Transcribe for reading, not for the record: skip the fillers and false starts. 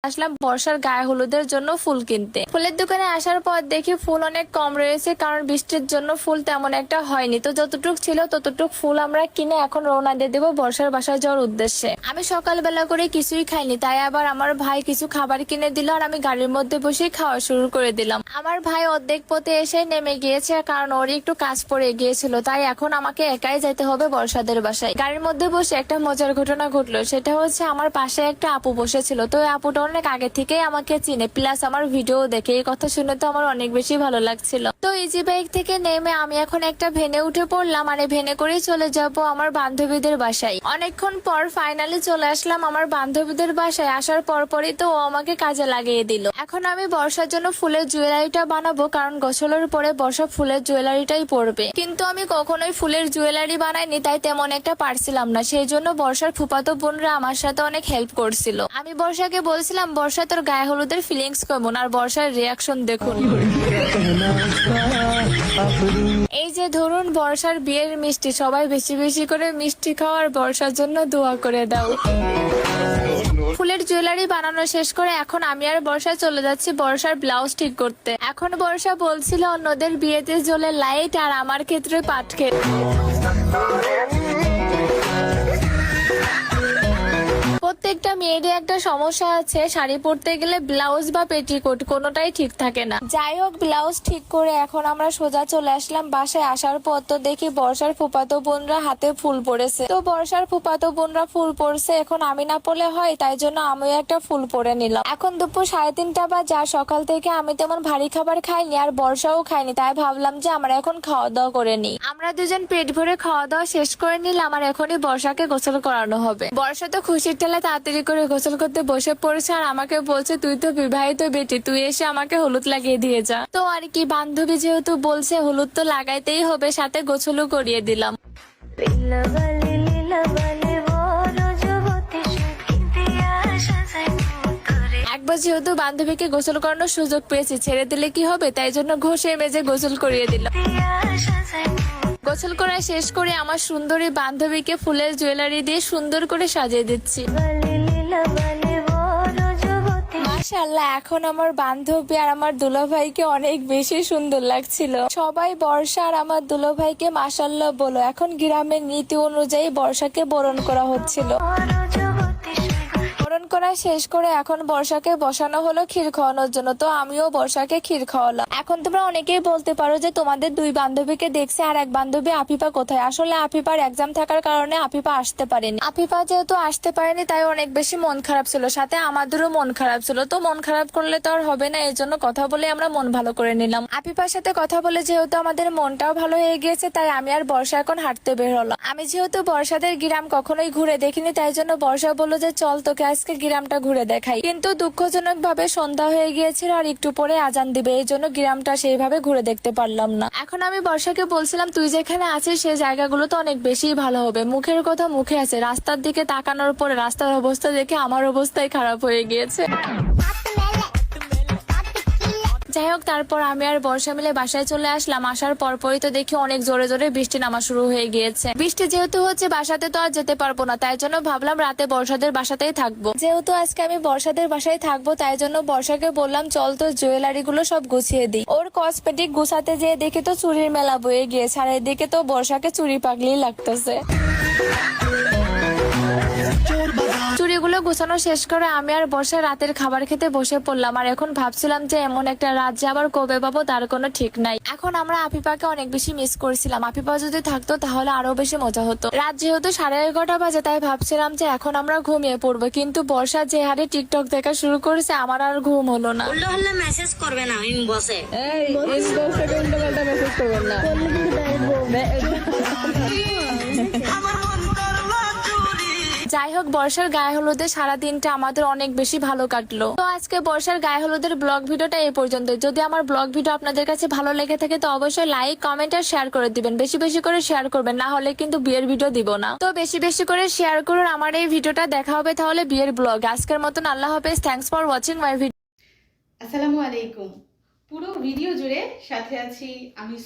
আসলাম বর্ষার গায়ে হলুদের জন্য ফুল কিনতে। ফুলের দোকানে আসার পর দেখি ফুল অনেক কম রয়েছে, কারণ বৃষ্টির জন্য ফুল তেমন একটা হয়নি। তো যতটুক ছিল ততটুক ফুল আমরা কিনে এখন রওনা দিয়ে দেবো বর্ষার বাসায় যাওয়ার উদ্দেশ্যে। আমি সকালবেলা করে কিছুই খাইনি, তাই আবার আমার ভাই কিছু খাবার কিনে দিল আর আমি গাড়ির মধ্যে বসে খাওয়া শুরু করে দিলাম। আমার ভাই অর্ধেক পথে এসে নেমে গিয়েছে, কারণ ওর একটু কাজ পড়ে গিয়েছিল, তাই এখন আমাকে একাই যেতে হবে বর্ষাদের বাসায়। গাড়ির মধ্যে বসে একটা মজার ঘটনা ঘটলো, সেটা হচ্ছে আমার পাশে একটা আপু বসেছিল। তো ওই আপুটা অনেক আগে থেকেই আমাকে চিনে, প্লাস আমার ভিডিও দেখে। এই কথা শুনে তো আমার অনেক বেশি ভালো লাগছিল। তো ইজি বাইক থেকে নেমে আমি এখন একটা ভ্যানে উঠে পড়লাম, আর এই ভ্যানে করেই চলে যাব আমার বান্ধবীদের বাসায়। অনেকক্ষণ পর ফাইনালি চলে আসলাম আমার বান্ধবীদের বাসায়। আসার পরপরই তো ও আমাকে কাজে লাগিয়ে দিল। এখন আমি বর্ষার জন্য ফুলের জুয়েলারিটা বানাবো, কারণ গোসলের পরে বর্ষা ফুলের জুয়েলারিটাই পরবে। কিন্তু আমি কখনোই ফুলের জুয়েলারি বানাইনি, তাই তেমন একটা পারছিলাম না। সেই জন্য বর্ষার ফুফাতো বোনরা আমার সাথে অনেক হেল্প করছিল। আমি বর্ষাকে বলছিলাম, বর্ষা তোর গায়ে হলুদের ফিলিংস কেমন? আর বর্ষার রিয়াকশন দেখুন। এই যে ধরুন বর্ষার বিয়ের মিষ্টি, সবাই বেশি বেশি করে মিষ্টি খাওয়ার বর্ষার জন্য দোয়া করে দাও। ফুলের জুয়েলারি বানানো শেষ করে এখন আমি আর বর্ষা চলে যাচ্ছি বর্ষার ব্লাউজ ঠিক করতে। এখন বর্ষা বলছিল অন্যদের বিয়েতে জ্বলে লাইট, আর আমার ক্ষেত্রে পাটকেল। প্রত্যেকটা মেয়েরই একটা সমস্যা আছে, শাড়ি পরতে গেলে ব্লাউজ বা পেটিকোট কোনোটাই ঠিক থাকে না। যাই হোক, ব্লাউজ ঠিক করে এখন আমরা সোজা চলে আসলাম বাসায়। আসার পর তো দেখি বর্ষার ফুফাতো বোনরা হাতে ফুল পরেছে। তো বর্ষার ফুফাতো বোনরা ফুল পরছে, এখন আমি না পরলে হয়, তাই জন্য আমিও একটা ফুল পরে নিলাম। এখন দুপুর 3:30 বাজে। সকাল থেকে আমি তেমন ভারী খাবার খাইনি, আর বর্ষাও খাইনি, তাই ভাবলাম যে আমরা এখন খাওয়া দাওয়া করে নিই। আমরা দুজন পেট ভরে খাওয়া দাওয়া শেষ করে নিলাম, আর এখনই বর্ষাকে গোসল করানো হবে। বর্ষা তো খুশির ঠেলা তাড়াতাড়ি করে গোসল করতে বসে পড়েছে, আর আমাকে বলছে তুই তো বিবাহিত বেটি, তুই এসে আমাকে হলুদ লাগিয়ে দিয়ে যা। তো আর কি, বান্ধবী যেহেতু বলছে হলুদ তো লাগাইতেই হবে, সাথে গোসলও করিয়ে দিলাম। একবার যেহেতু বান্ধবীকে গোসল করানোর সুযোগ পেয়েছি, ছেড়ে দিলে কি হবে, তাই জন্য ঘষে মেজে গোসল করিয়ে দিলাম। গোসল করা শেষ করে আমার সুন্দরী বান্ধবীকে ফুলের জুয়েলারি দিয়ে সুন্দর করে সাজিয়ে দিচ্ছি। মাশাআল্লাহ, এখন আমার বান্ধবী আর আমার দুলাভাইকে অনেক বেশি সুন্দর লাগছিল। সবাই বর্ষা আর আমার দুলাভাইকে মাশাআল্লাহ বলো। এখন গ্রামের নীতি অনুযায়ী বর্ষাকে বরণ করা হচ্ছিল। বরণ করা শেষ করে এখন বর্ষাকে বসানো হলো ক্ষীর খাওয়ানোর জন্য। তো আমিও বর্ষাকে ক্ষীর খাওয়ালাম। এখন তোমরা অনেকেই বলতে পারো যে তোমাদের দুই বান্ধবীকে দেখছে, আর এক বান্ধবী আফিফা কোথায়? আসলে আফিফার এক্সাম থাকার কারণে আফিফা আসতে পারেনি। আফিফা যেহেতু আসতে পারেনি, তাই অনেক বেশি মন খারাপ ছিল, সাথে আমাদেরও মন খারাপ ছিল। তো মন খারাপ করলে তো আর হবে না, এই জন্য কথা বলে আমরা মন ভালো করে নিলাম। আফিফার সাথে কথা বলে যেহেতু আমাদের মনটাও ভালো হয়ে গিয়েছে, তাই আমি আর বর্ষা এখন হাঁটতে বের হলাম। আমি যেহেতু বর্ষাদের গ্রাম কখনোই ঘুরে দেখিনি, তাই জন্য বর্ষা বললো যে চল তোকে আজকে গ্রামটা ঘুরে দেখাই। কিন্তু দুঃখজনক ভাবে সন্ধ্যা হয়ে গিয়েছিল, আর একটু পরে আজান দিবে, এই জন্য গ্রামটা সেইভাবে ঘুরে দেখতে পারলাম না। এখন আমি বর্ষাকে বলছিলাম তুই যেখানে আছিস সেই জায়গাগুলো তো অনেক বেশি ভালো হবে। মুখের কথা মুখে আছে, রাস্তার দিকে তাকানোর পরে রাস্তার অবস্থা দেখে আমার অবস্থাই খারাপ হয়ে গিয়েছে। যাই হোক, তারপর আমি আর বর্ষা মিলে বাসায় চলে আসলাম। আসার পরপরই তো দেখি অনেক জোরে জোরে বৃষ্টি নামা শুরু হয়ে গিয়েছে। বৃষ্টি যেহেতু হচ্ছে, বাসাতে তো আর যেতে পারবো না, তাই জন্য ভাবলাম রাতে বর্ষাদের বাসাতেই থাকবো। যেহেতু আজকে আমি বর্ষাদের বাসায় থাকবো, তাই জন্য বর্ষাকে বললাম চল তো জুয়েলারি গুলো সব গুছিয়ে দিই। ওর কসমেটিক গুছাতে যেয়ে দেখি তো চুরির মেলা বয়ে গিয়েছে, আর এদিকে তো বর্ষাকে চুরি পাগলি লাগতেছে। চুড়িগুলো গুছানো শেষ করে আমি আর বর্ষা রাতের খাবার খেতে বসে পড়লাম। আর এখন ভাবছিলাম যে এমন একটা রাত যে আবার কবে পাবো তার কোনো ঠিক নাই। এখন আমরা আফিফাকে অনেক বেশি মিস করছিলাম। আফিফা যদি থাকতো তাহলে আরো বেশি মজা হতো। রাত যেহেতু 11:30 বাজে, তাই ভাবছিলাম যে এখন আমরা ঘুমিয়ে পড়বো, কিন্তু বর্ষা যে হারে টিকটক দেখা শুরু করেছে আমার আর ঘুম হলো না। মেসেজ করবে না ইনবক্সে, মেসেজ করবেন না। যাই হোক, বর্ষার গায়ে হলুদে সারা দিনটা আমাদের অনেক বেশি ভালো কাটলো। তো আজকে বর্ষার গায়ে হলুদের ব্লগ ভিডিওটা এই পর্যন্ত। যদি আমার ব্লগ ভিডিও আপনাদের কাছে ভালো লেগে থাকে তো অবশ্যই লাইক, কমেন্ট আর শেয়ার করে দিবেন। বেশি বেশি করে শেয়ার করবেন, না হলে কিন্তু বিয়ের ভিডিও দিব না। তো বেশি বেশি করে শেয়ার করুন আমার এই ভিডিওটা। দেখা হবে তাহলে বিয়ের ব্লগ। আজকের মতন আল্লাহ হাফেজ। Thanks for watching my video. আসসালামু আলাইকুম। পুরো ভিডিও জুড়ে সাথে আছি আমি।